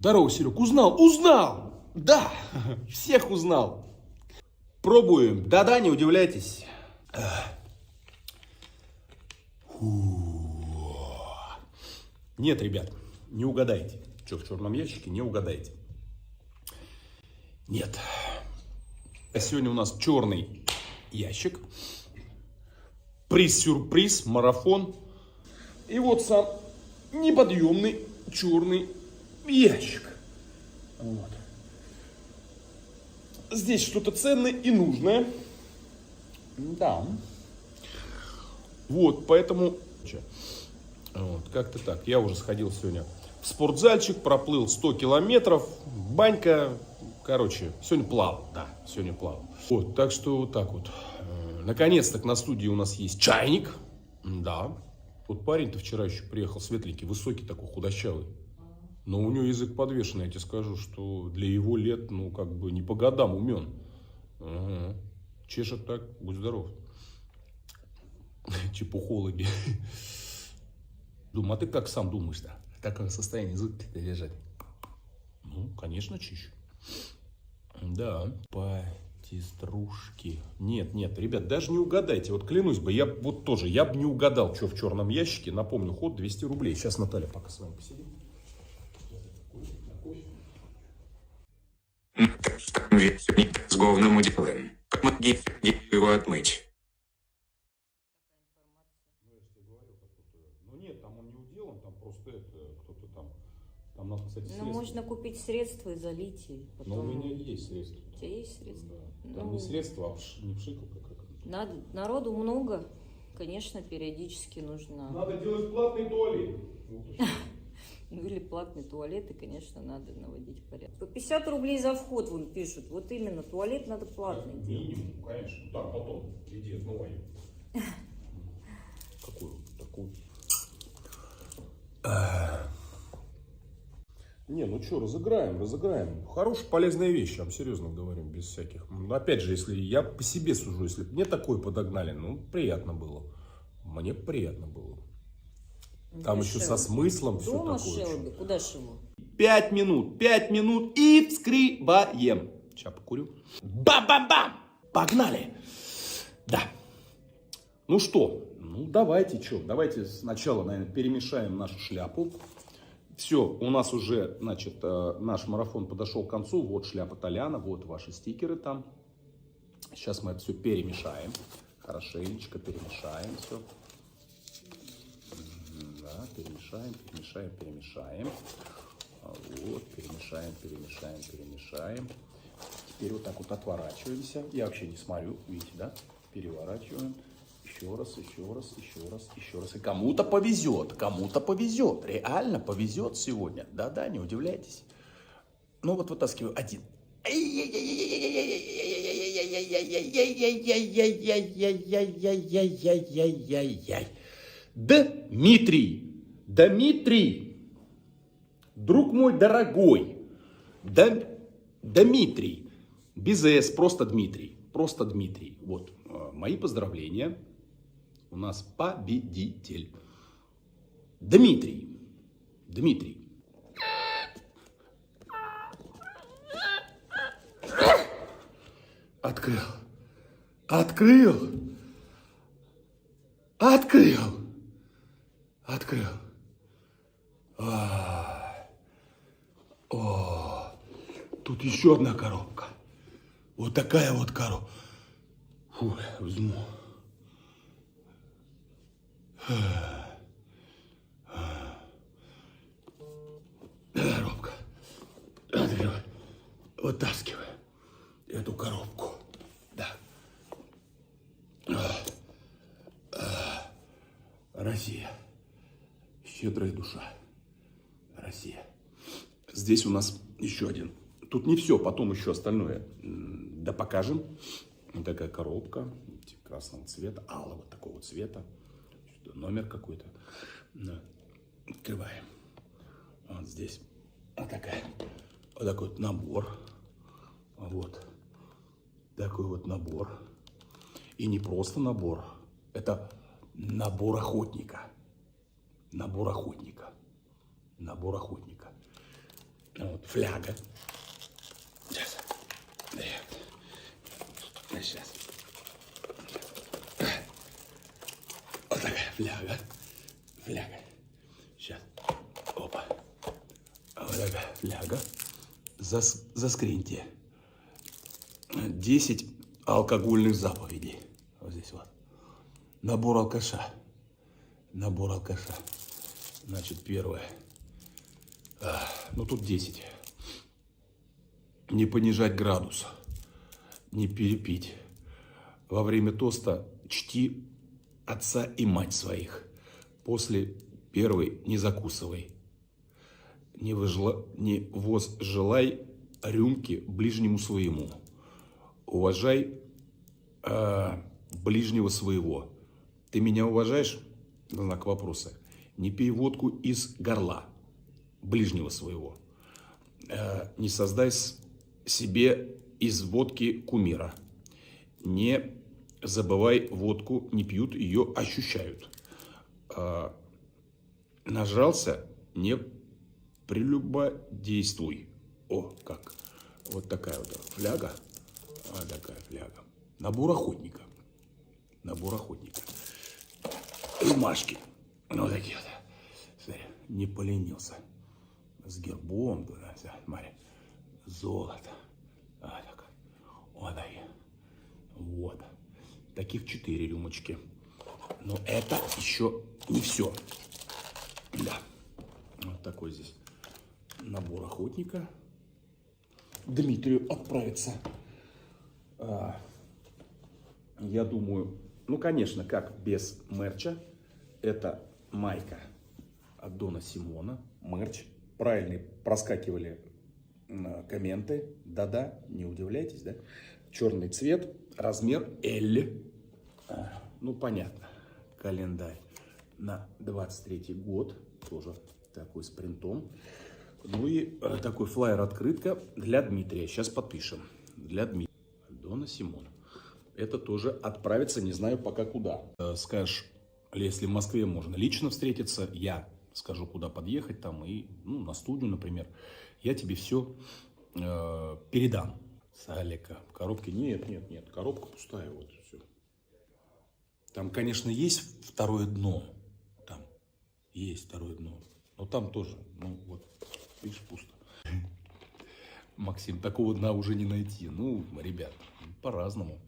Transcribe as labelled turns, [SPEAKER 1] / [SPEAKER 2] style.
[SPEAKER 1] Здорово, Серег, узнал, узнал! Да, всех узнал. Пробуем. Да-да, не удивляйтесь. Нет, ребят, не угадаете. Что в черном ящике, не угадаете. Нет. Сегодня у нас черный ящик. Приз-сюрприз, марафон. И вот сам неподъемный черный ящик. Вот. Здесь что-то ценное и нужное. Да. Вот, поэтому... Вот, как-то так. Я уже сходил сегодня в спортзальчик, проплыл 100 километров, банька. Короче, сегодня плавал, да, сегодня плавал. Вот, так что вот так вот. Наконец-то на студии у нас есть чайник. Да. Вот парень-то вчера еще приехал, светленький, высокий такой, худощавый. Но у него язык подвешенный, я тебе скажу, что для его лет, ну, как бы не по годам умен. Ага. Чешет так, будь здоров. Чепухологи. Думаю, а ты как сам думаешь-то? В таком состоянии язык-то держать? Ну, конечно, чищу. Да. Патиструшки. Нет, нет, ребят, даже не угадайте. Вот клянусь бы, я вот тоже, я бы не угадал, что в черном ящике. Напомню, ход 200 рублей. Сейчас Наталья пока с вами посидит.
[SPEAKER 2] С говном уделаем. Помоги его отмыть.
[SPEAKER 1] Ну, я же тебе говорил, ну нет, там он не уделан, там просто это, кто-то там. Там надо, кстати, средства.
[SPEAKER 3] Ну, можно купить средства и залить. И потом...
[SPEAKER 1] Но у меня есть средства.
[SPEAKER 3] У тебя есть средства?
[SPEAKER 1] Да. Там
[SPEAKER 3] Ну,
[SPEAKER 1] не средства, а не пшикалка как.
[SPEAKER 3] Народу много. Конечно, периодически нужно...
[SPEAKER 1] Надо делать платный туалет.
[SPEAKER 3] Ну, или платные туалеты, конечно, надо наводить порядок. По 50 рублей за вход, вон пишут. Вот именно, туалет надо платный делать.
[SPEAKER 1] Минимум, конечно. Так, потом иди, отмывай. Какой такой? Не, ну что, разыграем. Хорошая, полезная вещь, я вам серьезно говорю, без всяких. Опять же, если я по себе сужу, если бы мне такое подогнали, ну, приятно было. Мне приятно было. Там еще со смыслом все
[SPEAKER 3] Дома
[SPEAKER 1] такое.
[SPEAKER 3] шил бы, куда ж его?
[SPEAKER 1] 5 минут и вскрываем. Сейчас покурю. Бам-бам-бам! Погнали! Да. Ну что, ну давайте сначала, наверное, перемешаем нашу шляпу. Все, у нас уже, значит, наш марафон подошел к концу. Вот шляпа Толяна, вот ваши стикеры там. Сейчас мы это все перемешаем. Хорошенечко перемешаем все. Да, перемешаем. Вот, перемешаем. Теперь вот так вот отворачиваемся. Я вообще не смотрю, видите, да? Переворачиваем. Еще раз. И кому-то повезет. Реально повезет сегодня. Да, не удивляйтесь. Ну вот вытаскиваю один. Дмитрий, друг мой дорогой, Дмитрий, без «с», просто Дмитрий, вот, мои поздравления, у нас победитель, Дмитрий, открыл. О, тут еще одна коробка. Вот такая вот коробка. Фу, возьму. Коробка. Открывай. Вытаскивай эту коробку. Да. Россия. Щедрая душа. Россия. Здесь у нас еще один. Тут не все, потом еще остальное. Да покажем. Вот такая коробка красного цвета, алого такого цвета. Номер какой-то. Открываем. Вот здесь вот такой вот набор. Вот. Такой вот набор. И не просто набор. Это набор охотника. Вот. фляга. Сейчас. Сейчас. Вот такая фляга. Фляга. Сейчас. Опа. Вот такая фляга. Заскриньте. 10 алкогольных заповедей. Вот здесь вот. Набор алкаша. Набор алкаша. Значит, первое. Ну, тут 10. Не понижать градус. Не перепить. Во время тоста чти отца и мать своих. После первой не закусывай. Не возжелай рюмки ближнему своему. Уважай ближнего своего. Ты меня уважаешь? Знак вопроса. Не пей водку из горла ближнего своего. Не создай себе из водки кумира. Не забывай водку, не пьют, ее ощущают. Нажрался, не прелюбодействуй. О, как. Вот такая вот фляга. Вот такая фляга. Набор охотника. Набор охотника. Рюмашки. Вот такие вот. Смотри, не поленился. С гербом. Смотри. Золото. Вот так. Вот такие. Вот. Таких 4 рюмочки. Но это еще не все. Да. Вот такой здесь набор охотника. Дмитрию отправится. Я думаю, ну, конечно, как без мерча. Это майка от Дона Симона. Мерч. Правильные проскакивали комменты. Да-да, не удивляйтесь, да? Черный цвет, размер L. Ну, понятно. Календарь на 23-й год. Тоже такой с принтом. Ну и такой флаер-открытка для Дмитрия. Сейчас подпишем. Для Дмитрия. Дона Симона. Это тоже отправится, не знаю пока куда. Скажешь, если в Москве можно лично встретиться, я скажу, куда подъехать там и, ну, на студию, например. Я тебе все передам. Салика. В коробке нет. Коробка пустая. Вот все. Там, конечно, есть второе дно. Там есть второе дно. Но там тоже, ну вот, видишь, пусто. Максим, такого дна уже не найти. Ну, ребят, по-разному.